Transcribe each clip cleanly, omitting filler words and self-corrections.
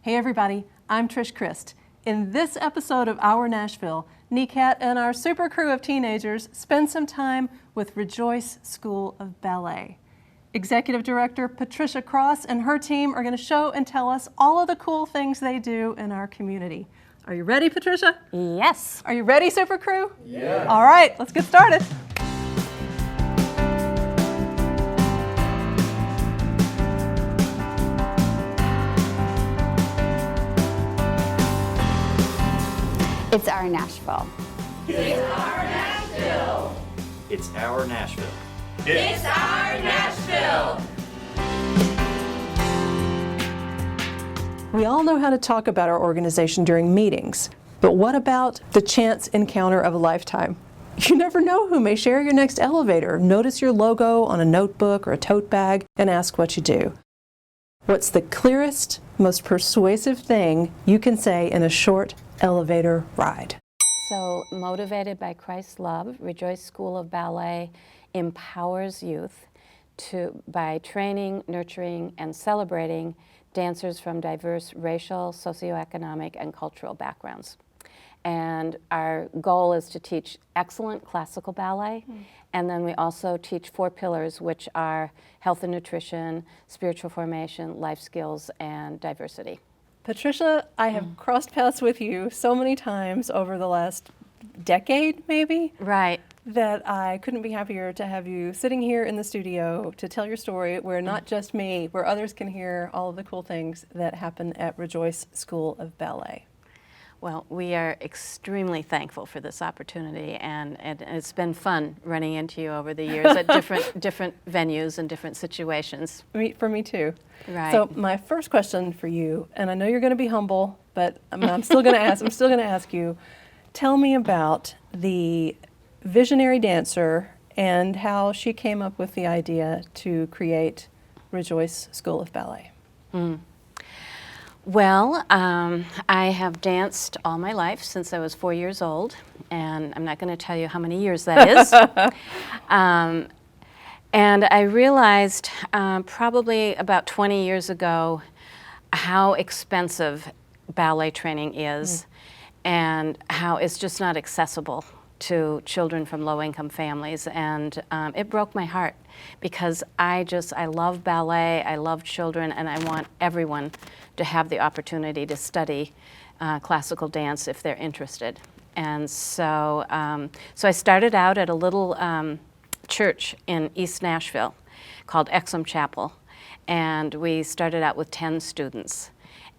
Hey everybody, I'm Trish Christ. In this episode of Our Nashville, NECAT and our super crew of teenagers spend some time with Rejoice School of Ballet. Executive Director Patricia Cross and her team are going to show and tell us all of the cool things they do in our community. Are you ready, Patricia? Yes. Are you ready, super crew? Yeah. All right, let's get started. It's our Nashville. It's our Nashville. It's our Nashville. It's our Nashville. We all know how to talk about our organization during meetings, but what about the chance encounter of a lifetime? You never know who may share your next elevator, notice your logo on a notebook or a tote bag, and ask what you do. What's the clearest, most persuasive thing you can say in a short elevator ride? So, motivated by Christ's love, Rejoice School of Ballet empowers youth by training, nurturing, and celebrating dancers from diverse racial, socioeconomic, and cultural backgrounds. And our goal is to teach excellent classical ballet, and then we also teach 4 pillars, which are health and nutrition, spiritual formation, life skills, and diversity. Patricia, I have crossed paths with you so many times over the last decade, maybe, Right. that I couldn't be happier to have you sitting here in the studio to tell your story, where not just me, where others can hear all of the cool things that happen at Rejoice School of Ballet. Well, we are extremely thankful for this opportunity, and it's been fun running into you over the years at different venues and different situations. For me too. Right. So my first question for you, and I know you're going to be humble, but I'm still going to ask. I'm still going to ask you. Tell me about the visionary dancer and how she came up with the idea to create Rejoice School of Ballet. Well, I have danced all my life since I was 4 years old, and I'm not going to tell you how many years that is. And I realized probably about 20 years ago how expensive ballet training is and how it's just not accessible to children from low-income families, and it broke my heart because I love ballet, I love children, and I want everyone to have the opportunity to study classical dance if they're interested. And so, I started out at a little church in East Nashville called Exum Chapel, and we started out with 10 students.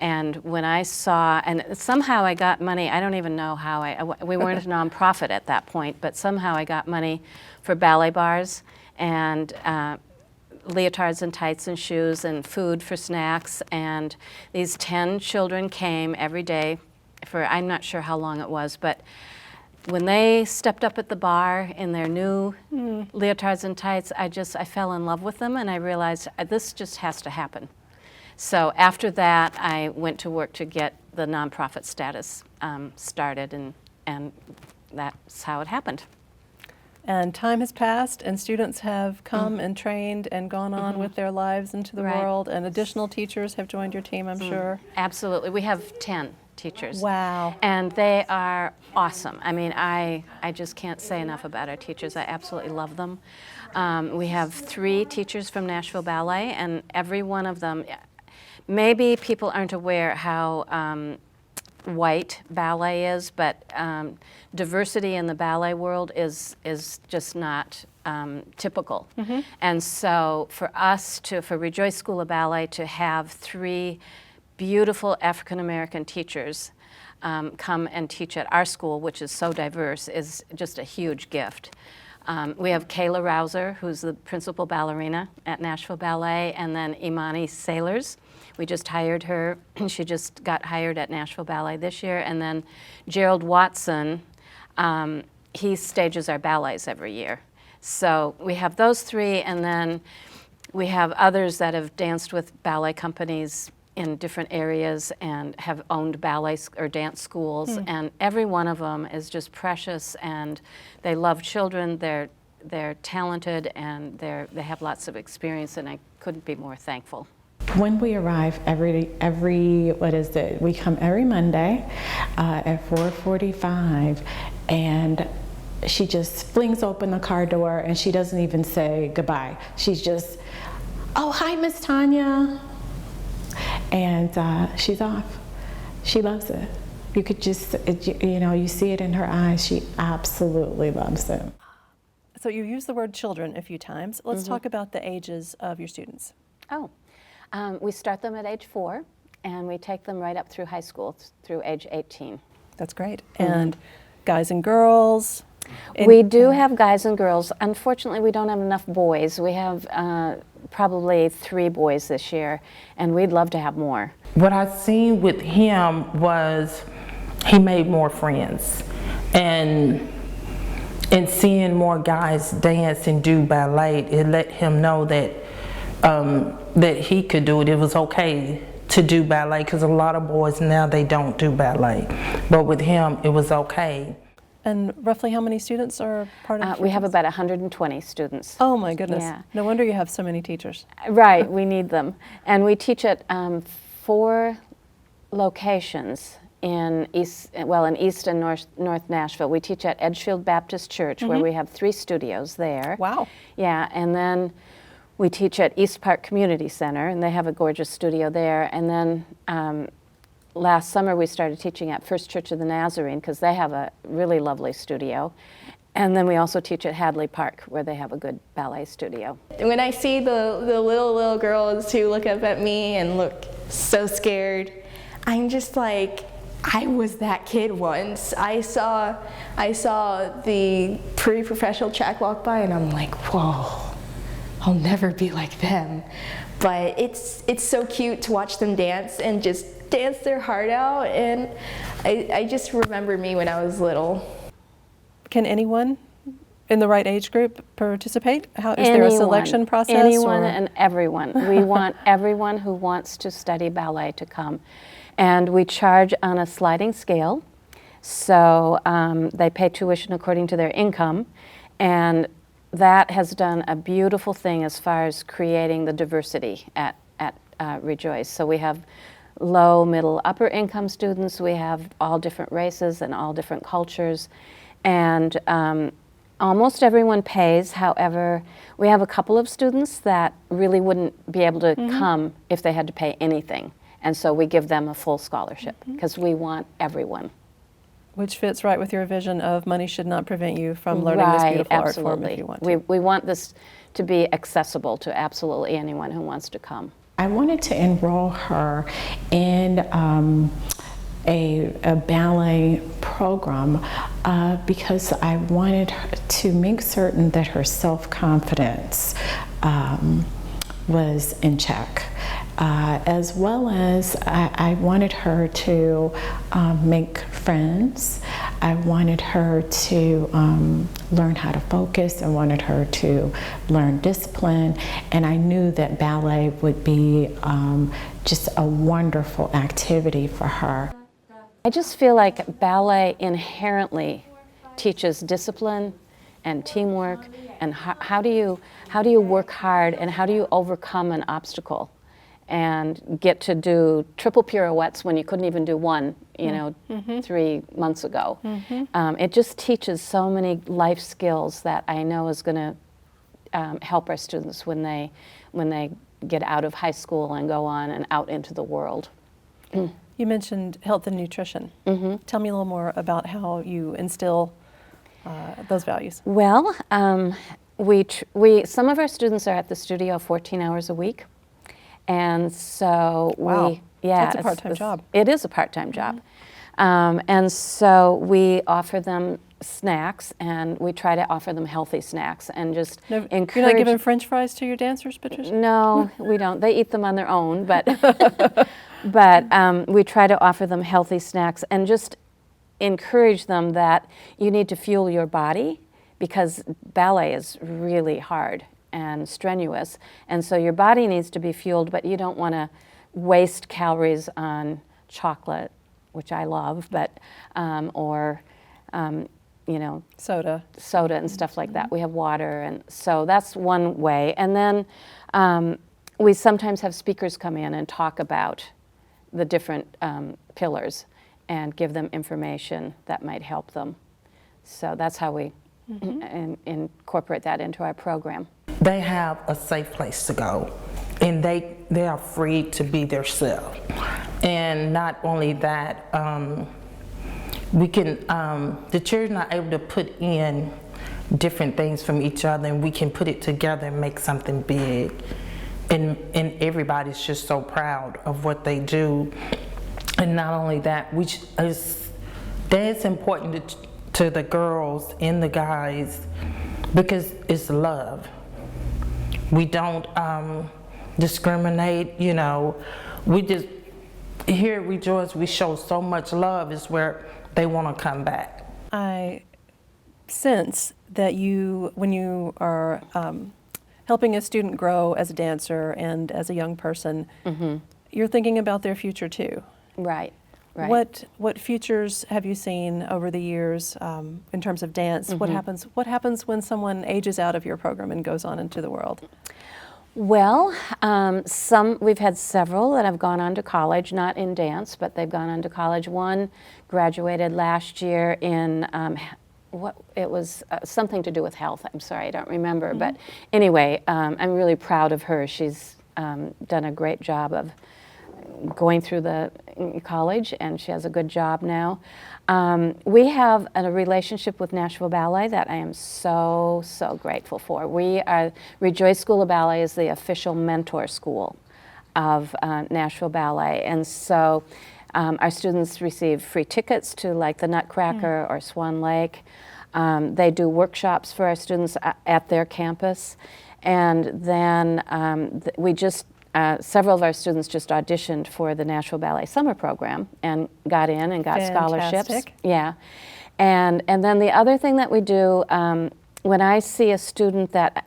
And when I saw, and somehow I got money, I don't even know how we weren't a nonprofit at that point, but somehow I got money for ballet bars and leotards and tights and shoes and food for snacks. And these 10 children came every day for, I'm not sure how long it was, but when they stepped up at the bar in their new leotards and tights, I fell in love with them, and I realized this just has to happen. So after that, I went to work to get the nonprofit status started, and that's how it happened. And time has passed, and students have come and trained and gone on with their lives into the world, and additional teachers have joined your team, I'm sure. Absolutely. We have 10 teachers. Wow. And they are awesome. I mean, I just can't say enough about our teachers. I absolutely love them. We have 3 teachers from Nashville Ballet, and every one of them, maybe people aren't aware how white ballet is, but diversity in the ballet world is just not typical. And so for us for Rejoice School of Ballet to have 3 beautiful African American teachers come and teach at our school, which is so diverse, is just a huge gift. We have Kayla Rouser, who's the principal ballerina at Nashville Ballet, and then Imani Sailors. We just hired her. She just got hired at Nashville Ballet this year. And then Gerald Watson, he stages our ballets every year. So we have those 3, and then we have others that have danced with ballet companies in different areas and have owned ballet or dance schools, and every one of them is just precious, and they love children, they're talented, and they have lots of experience, and I couldn't be more thankful. When we arrive every what is it? We come every Monday at 4:45, and she just flings open the car door and she doesn't even say goodbye. She's just, "Oh, hi, Miss Tanya," and she's off. She loves it. You could just, you see it in her eyes. She absolutely loves it. So you use the word children a few times. Let's talk about the ages of your students. Oh, we start them at age 4, and we take them right up through high school, through age 18. That's great. And guys and girls? We do have guys and girls. Unfortunately, we don't have enough boys. We have probably 3 boys this year, and we'd love to have more. What I seen with him was he made more friends, and seeing more guys dance and do ballet, it let him know that that he could do it. It was okay to do ballet, because a lot of boys now, they don't do ballet, but with him it was okay. And roughly how many students are part of We have about 120 students. Oh my goodness. Yeah. No wonder you have so many teachers. Right, we need them. And we teach at 4 locations in East and North Nashville. We teach at Edgefield Baptist Church, where we have 3 studios there. Wow. Yeah, and then we teach at East Park Community Center, and they have a gorgeous studio there. And then last summer we started teaching at First Church of the Nazarene, because they have a really lovely studio. And then we also teach at Hadley Park, where they have a good ballet studio. When I see the little girls who look up at me and look so scared, I'm just like, I was that kid once. I saw the pre-professional track walk by, and I'm like, whoa, I'll never be like them. But it's so cute to watch them dance and just dance their heart out, and I just remember me when I was little. Can anyone in the right age group participate? Is there a selection process? Anyone and everyone. We want everyone who wants to study ballet to come. And we charge on a sliding scale, so they pay tuition according to their income, and that has done a beautiful thing as far as creating the diversity at Rejoice. So we have low, middle, upper income students, we have all different races and all different cultures, and almost everyone pays. However, we have a couple of students that really wouldn't be able to come if they had to pay anything. And so we give them a full scholarship, because we want everyone. Which fits right with your vision of money should not prevent you from learning this beautiful art form if you want to. We want this to be accessible to absolutely anyone who wants to come. I wanted to enroll her in a ballet program because I wanted her to make certain that her self-confidence was in check. As well as I wanted her to make friends. I wanted her to learn how to focus. I wanted her to learn discipline, and I knew that ballet would be just a wonderful activity for her. I just feel like ballet inherently teaches discipline and teamwork, and how do you work hard, and how do you overcome an obstacle and get to do triple pirouettes when you couldn't even do one, 3 months ago. It just teaches so many life skills that I know is going to help our students when they get out of high school and go on and out into the world. You mentioned health and nutrition. Tell me a little more about how you instill those values. Well, some of our students are at the studio 14 hours a week. And so that's a part-time job. It is a part-time job. And so we offer them snacks, and we try to offer them healthy snacks, and just encourage. You're not giving French fries to your dancers, Patricia? No, we don't. They eat them on their own, but we try to offer them healthy snacks and just encourage them that you need to fuel your body, because ballet is really hard and strenuous, and so your body needs to be fueled, but you don't want to waste calories on chocolate, which I love, but or soda and stuff like that. We have water, and so that's one way. And then we sometimes have speakers come in and talk about the different pillars and give them information that might help them. So that's how we incorporate that into our program. They have a safe place to go, and they are free to be themselves. And not only that, we can, the children are able to put in different things from each other, and we can put it together and make something big. And everybody's just so proud of what they do. And not only that, that's important to the girls and the guys, because it's love. We don't discriminate, you know. We just, here at Rejoice, we show so much love, is where they want to come back. I sense that you, when you are helping a student grow as a dancer and as a young person, you're thinking about their future too. Right, right. What futures have you seen over the years in terms of dance? What happens when someone ages out of your program and goes on into the world? Well, we've had several that have gone on to college, not in dance, but they've gone on to college. One graduated last year in it was something to do with health. I'm sorry, I don't remember. But anyway, I'm really proud of her. She's done a great job of going through the college, and she has a good job now. We have a relationship with Nashville Ballet that I am so grateful for. Rejoice School of Ballet is the official mentor school of Nashville Ballet, and so our students receive free tickets to like the Nutcracker or Swan Lake. They do workshops for our students at their campus, and then several of our students just auditioned for the Nashville Ballet summer program and got in and got scholarships. Yeah, and then the other thing that we do, when I see a student that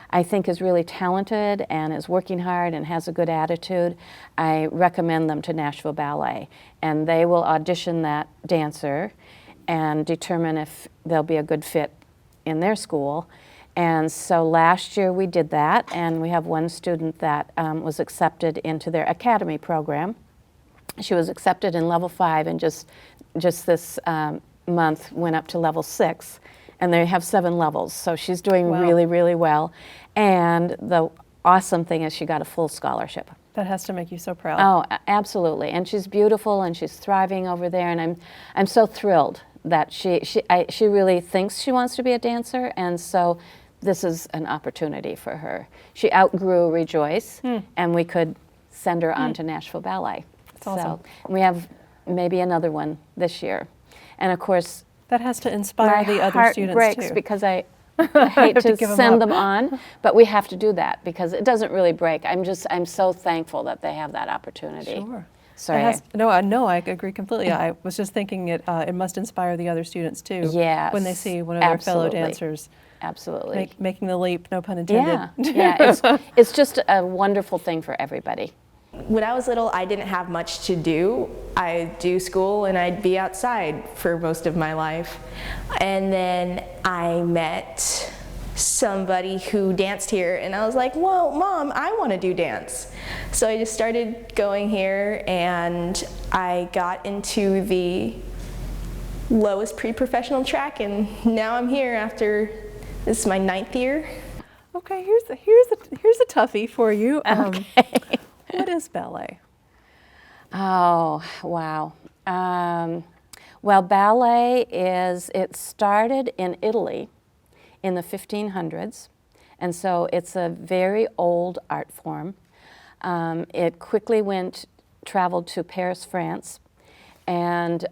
I think is really talented and is working hard and has a good attitude, I recommend them to Nashville Ballet, and they will audition that dancer and determine if they'll be a good fit in their school. And so last year we did that, and we have one student that was accepted into their academy program. She was accepted in level 5, and just this month went up to level 6, and they have 7 levels. So she's doing really well. And the awesome thing is she got a full scholarship. That has to make you so proud. Oh, absolutely. And she's beautiful, and she's thriving over there, and I'm so thrilled that she really thinks she wants to be a dancer, and so this is an opportunity for her. She outgrew Rejoice, and we could send her on to Nashville Ballet. That's awesome. So we have maybe another one this year. And of course, that has to inspire the other heart students breaks too. because I hate to send them on, but we have to do that because it doesn't really break. I'm so thankful that they have that opportunity. Sure. Sorry. No, I agree completely. I was just thinking it must inspire the other students too. Yes, when they see one of their fellow dancers. Absolutely. Making the leap, no pun intended. Yeah, it's just a wonderful thing for everybody. When I was little, I didn't have much to do. I'd do school and I'd be outside for most of my life. And then I met somebody who danced here, and I was like, well, Mom, I want to do dance. So I just started going here, and I got into the lowest pre-professional track, and now I'm here after, this is my 9th year. Okay, here's a toughie for you. Okay. What is ballet? Oh, wow. Well, ballet it started in Italy in the 1500s, and so it's a very old art form. It quickly traveled to Paris, France, and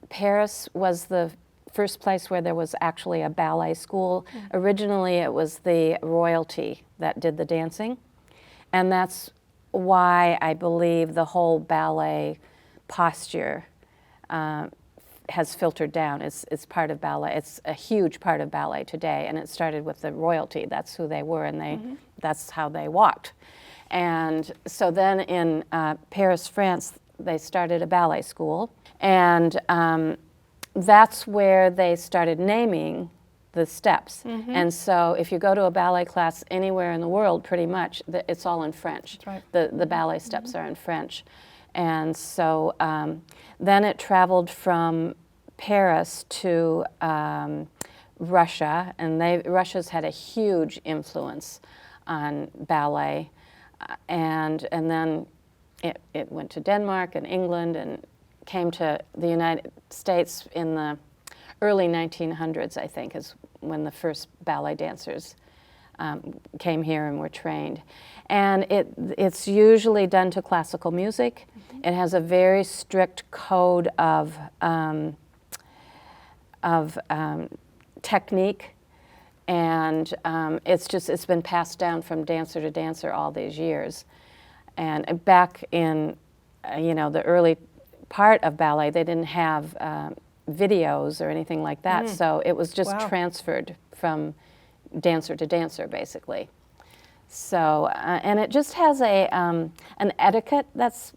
Paris was the first place where there was actually a ballet school. Originally, it was the royalty that did the dancing, and that's why I believe the whole ballet posture has filtered down. It's part of ballet. It's a huge part of ballet today, and it started with the royalty. That's who they were, and that's how they walked. And so then in Paris, France, they started a ballet school, and that's where they started naming the steps. And so if you go to a ballet class anywhere in the world, pretty much, it's all in French. That's right. The ballet steps are in French. And so then it traveled from Paris to Russia, and Russia's had a huge influence on ballet. And then it went to Denmark and England and came to the United States in the early 1900s, I think, is when the first ballet dancers came here and were trained. And it's usually done to classical music. It has a very strict code of technique, and it's been passed down from dancer to dancer all these years. And back in the early part of ballet, they didn't have videos or anything like that, so it was just transferred from dancer to dancer, basically. So, and it just has an etiquette that's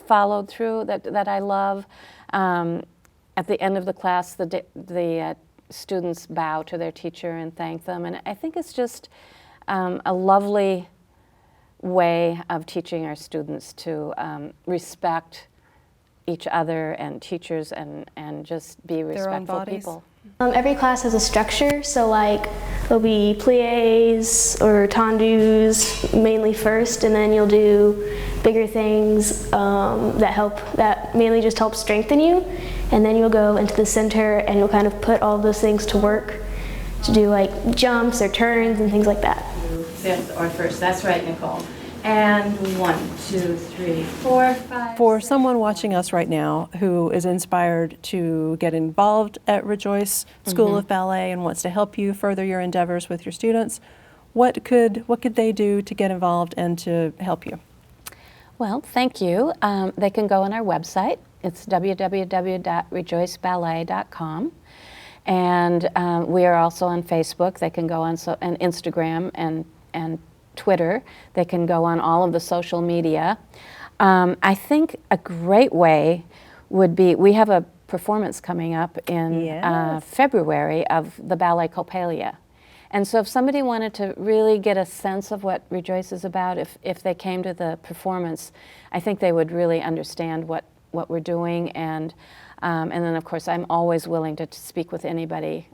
followed through that I love. At the end of the class, the students bow to their teacher and thank them, and I think it's just a lovely way of teaching our students to respect each other and teachers and just be respectful people. Every class has a structure, so like there'll be pliés or tendus mainly first, and then you'll do bigger things that mainly just help strengthen you, and then you'll go into the center and you'll kind of put all those things to work to do like jumps or turns and things like that. Fifth or first, that's right, Nicole. And 1, 2, 3, 4, 5. For someone watching us right now who is inspired to get involved at Rejoice School of Ballet and wants to help you further your endeavors with your students, what could they do to get involved and to help you? Well, thank you. They can go on our website. It's www.rejoiceballet.com. And we are also on Facebook. They can go on and Instagram and Twitter. They can go on all of the social media. I think a great way would be, we have a performance coming up in February of the Ballet Coppelia. And so if somebody wanted to really get a sense of what Rejoice is about, if they came to the performance, I think they would really understand what we're doing. And then, of course, I'm always willing to speak with anybody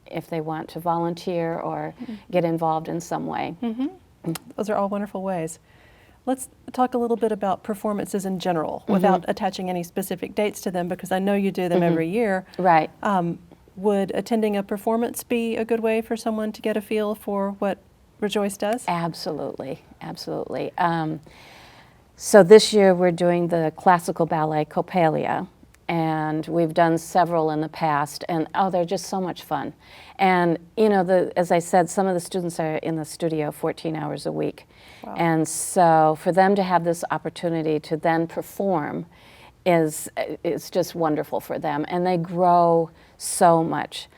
if they want to volunteer or get involved in some way. Those are all wonderful ways. Let's talk a little bit about performances in general without attaching any specific dates to them, because I know you do them every year. Right. Would attending a performance be a good way for someone to get a feel for what Rejoice does? Absolutely, absolutely. So this year we're doing the classical ballet Coppelia, and we've done several in the past, and they're just so much fun. And as I said, some of the students are in the studio 14 hours a week. Wow. And so for them to have this opportunity to then perform it's just wonderful for them, and they grow so much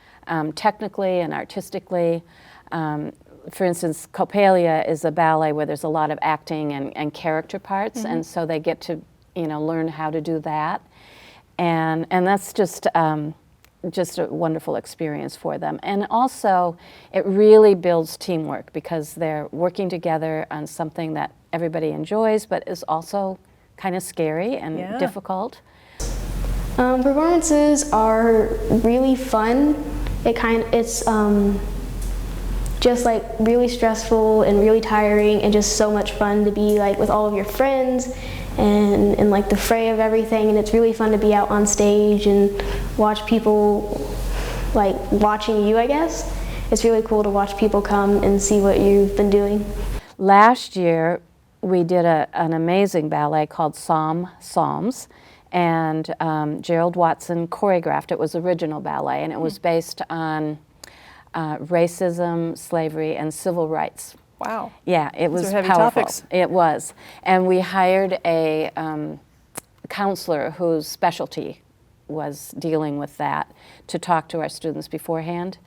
technically and artistically. For instance, Coppelia is a ballet where there's a lot of acting and character parts, and so they get to learn how to do that, and that's just a wonderful experience for them. And also, it really builds teamwork because they're working together on something that everybody enjoys, but is also kind of scary and difficult. Performances are really fun. It's just like really stressful and really tiring, and just so much fun to be like with all of your friends and like the fray of everything. And it's really fun to be out on stage and watch people like watching you, I guess. It's really cool to watch people come and see what you've been doing. Last year, we did an amazing ballet called Psalms, and Gerald Watson choreographed. It was original ballet, and it was based on racism, slavery, and civil rights. Wow. Yeah, it was Those are heavy powerful. topics. It was. And we hired a counselor whose specialty was dealing with that to talk to our students beforehand.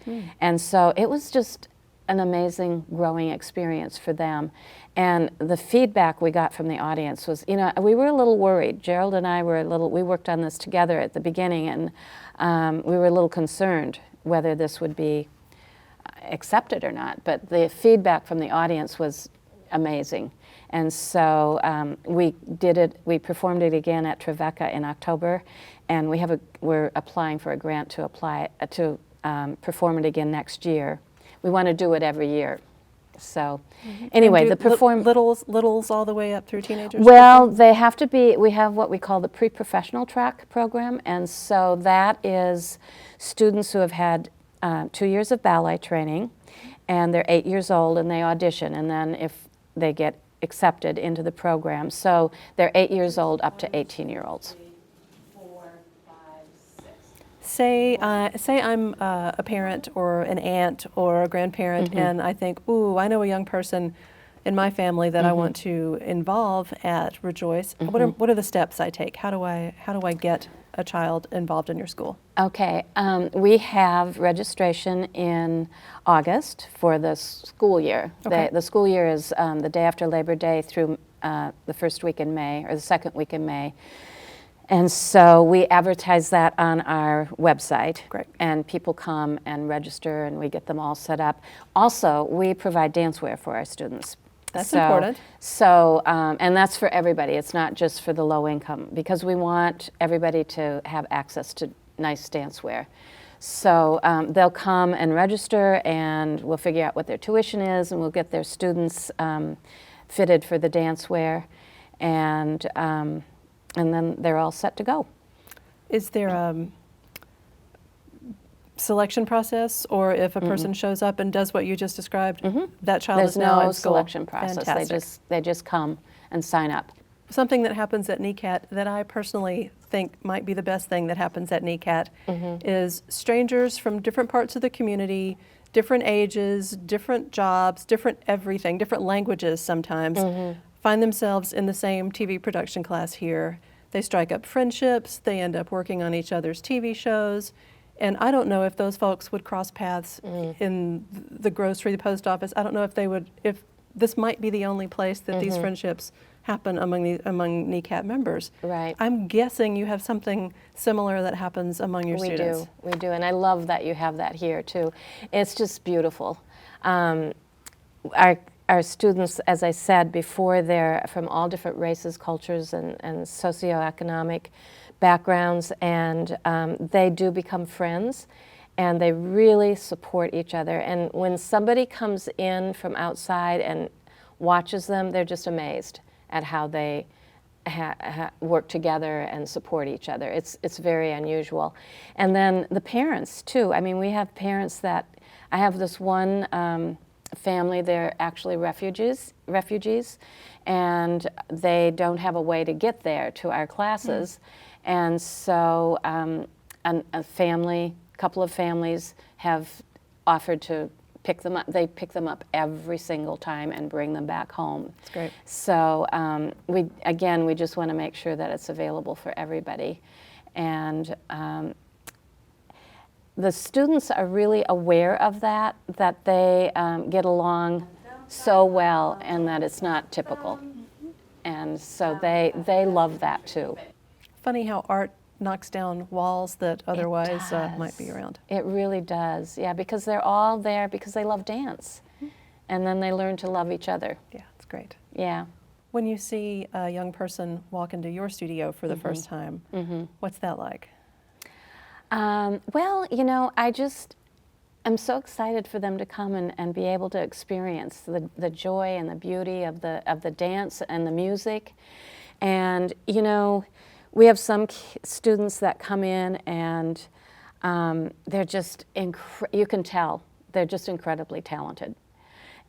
And so it was just an amazing growing experience for them. And the feedback we got from the audience was, we were a little worried. Gerald and I we worked on this together at the beginning, and we were a little concerned whether this would be accepted or not, but the feedback from the audience was amazing. And so we performed it again at Trevecca in October, and we're applying for a grant to perform it again next year. We want to do it every year. So anyway, the littles all the way up through teenagers? Well, they have to be, we have what we call the pre-professional track program, and so that is students who have had 2 years of ballet training, and they're 8 years old, and they audition, and then if they get accepted into the program, so they're 8 years old up to 18-year-olds. Say I'm a parent or an aunt or a grandparent, and I think, ooh, I know a young person in my family that I want to involve at Rejoice. What are the steps I take? How do I get a child involved in your school? Okay, we have registration in August for the school year. Okay. The school year is the day after Labor Day through the first week in May, or the second week in May. And so we advertise that on our website. Great. And people come and register, and we get them all set up. Also, we provide dancewear for our students. That's important. So, and that's for everybody. It's not just for the low income, because we want everybody to have access to nice dancewear. So they'll come and register, and we'll figure out what their tuition is, and we'll get their students fitted for the dancewear, and then they're all set to go. Is there a selection process, or if a person shows up and does what you just described, that child There's is now no in school? selection process. Fantastic. They just come and sign up. Something that happens at NECAT that I personally think might be the best thing that happens at NECAT is strangers from different parts of the community, different ages, different jobs, different everything, different languages sometimes, find themselves in the same TV production class here. They strike up friendships, they end up working on each other's TV shows, and I don't know if those folks would cross paths in the grocery, the post office. I don't know if they would, if this might be the only place that these friendships happen among NECAT members. Right. I'm guessing you have something similar that happens among your students. We do, and I love that you have that here too. It's just beautiful. Our students, as I said before, they're from all different races, cultures, and socioeconomic backgrounds, and they do become friends, and they really support each other. And when somebody comes in from outside and watches them, they're just amazed at how they work together and support each other. It's very unusual. And then the parents too. I mean, we have parents that, I have this one family, they're actually refugees, and they don't have a way to get there to our classes. And so a couple of families have offered to pick them up. They pick them up every single time and bring them back home. That's great. So we just want to make sure that it's available for everybody. And the students are really aware of that they get along so well, and that it's not typical. And so they love that too. Funny how art knocks down walls that otherwise might be around. It really does, yeah, because they're all there because they love dance. And then they learn to love each other. Yeah, it's great. Yeah. When you see a young person walk into your studio for the first time, what's that like? Well, you know, I'm so excited for them to come and be able to experience the joy and the beauty of the dance and the music. And, you know, we have some students that come in and they're just, you can tell, they're just incredibly talented.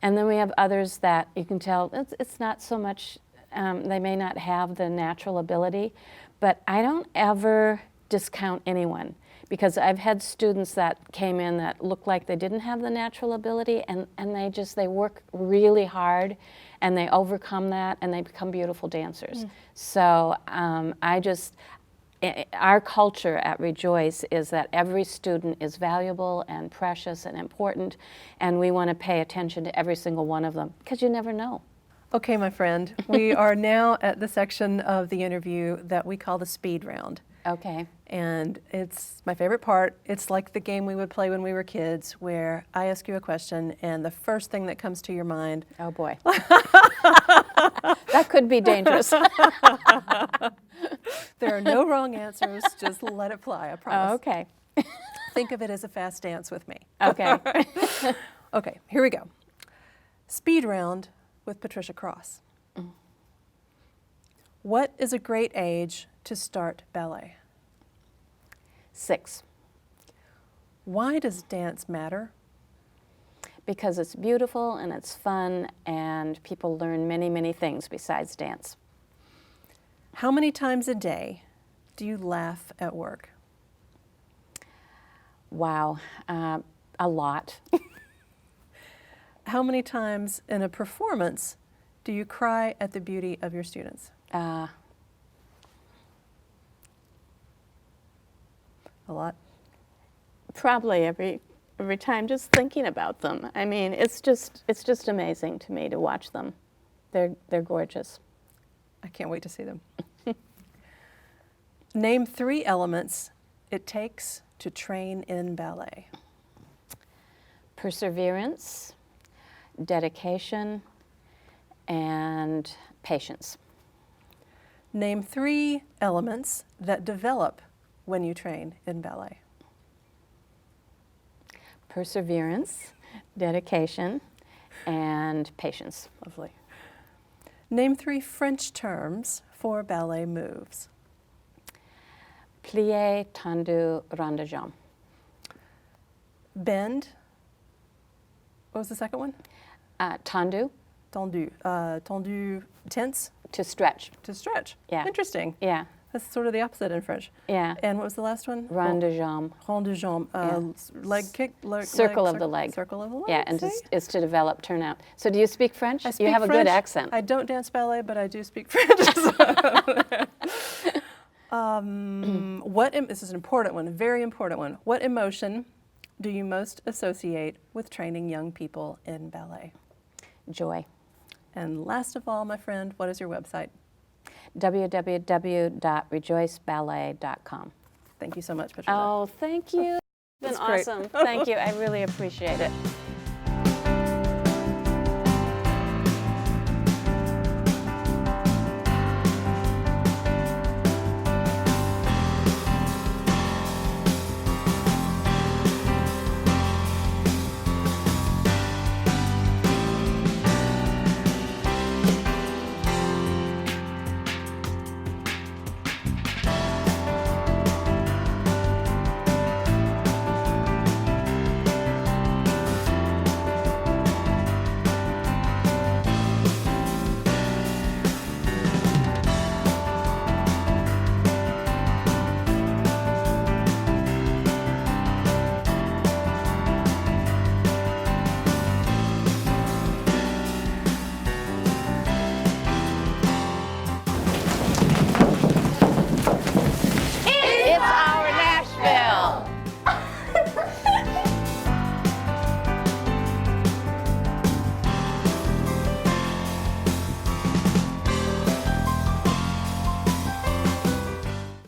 And then we have others that you can tell it's not so much, they may not have the natural ability, but I don't ever discount anyone, because I've had students that came in that looked like they didn't have the natural ability, and they work really hard, and they overcome that, and they become beautiful dancers. So our culture at Rejoice is that every student is valuable and precious and important, and we want to pay attention to every single one of them, because you never know. Okay, my friend, we are now at the section of the interview that we call the speed round. Okay. And it's my favorite part. It's like the game we would play when we were kids, where I ask you a question and the first thing that comes to your mind. Oh boy. That could be dangerous. There are no wrong answers, just let it fly, I promise. Oh, okay. Think of it as a fast dance with me. Okay. Okay, here we go. Speed round with Patricia Cross. What is a great age to start ballet? 6. Why does dance matter? Because it's beautiful and it's fun and people learn many, many things besides dance. How many times a day do you laugh at work? Wow, a lot. How many times in a performance do you cry at the beauty of your students? A lot. Probably every time, just thinking about them. I mean, it's just amazing to me to watch them. They're gorgeous. I can't wait to see them. Name 3 elements it takes to train in ballet. Perseverance, dedication, and patience. Name 3 elements that develop when you train in ballet. Perseverance, dedication, and patience. Lovely. Name 3 French terms for ballet moves. Plié, tendu, rond de jambe. Bend. What was the second one? Tendu, Tendu. Tendu, tense, to stretch. to stretch. Yeah. Interesting. Yeah, That's sort of the opposite in French. yeah. And what was the last one? Rond de jambe. Rond de jambe. Leg kick. Circle of the leg. Circle of the leg. Yeah, and see? is to develop turnout. So do you speak French? I speak You have a French. good accent. I don't dance ballet, but I do speak French. This is an important one, a very important one. What emotion do you most associate with training young people in ballet? Joy. And last of all, my friend, what is your website? www.rejoiceballet.com. Thank you so much, Patricia. Oh, thank you. It's been That's great. awesome. Thank you. I really appreciate it.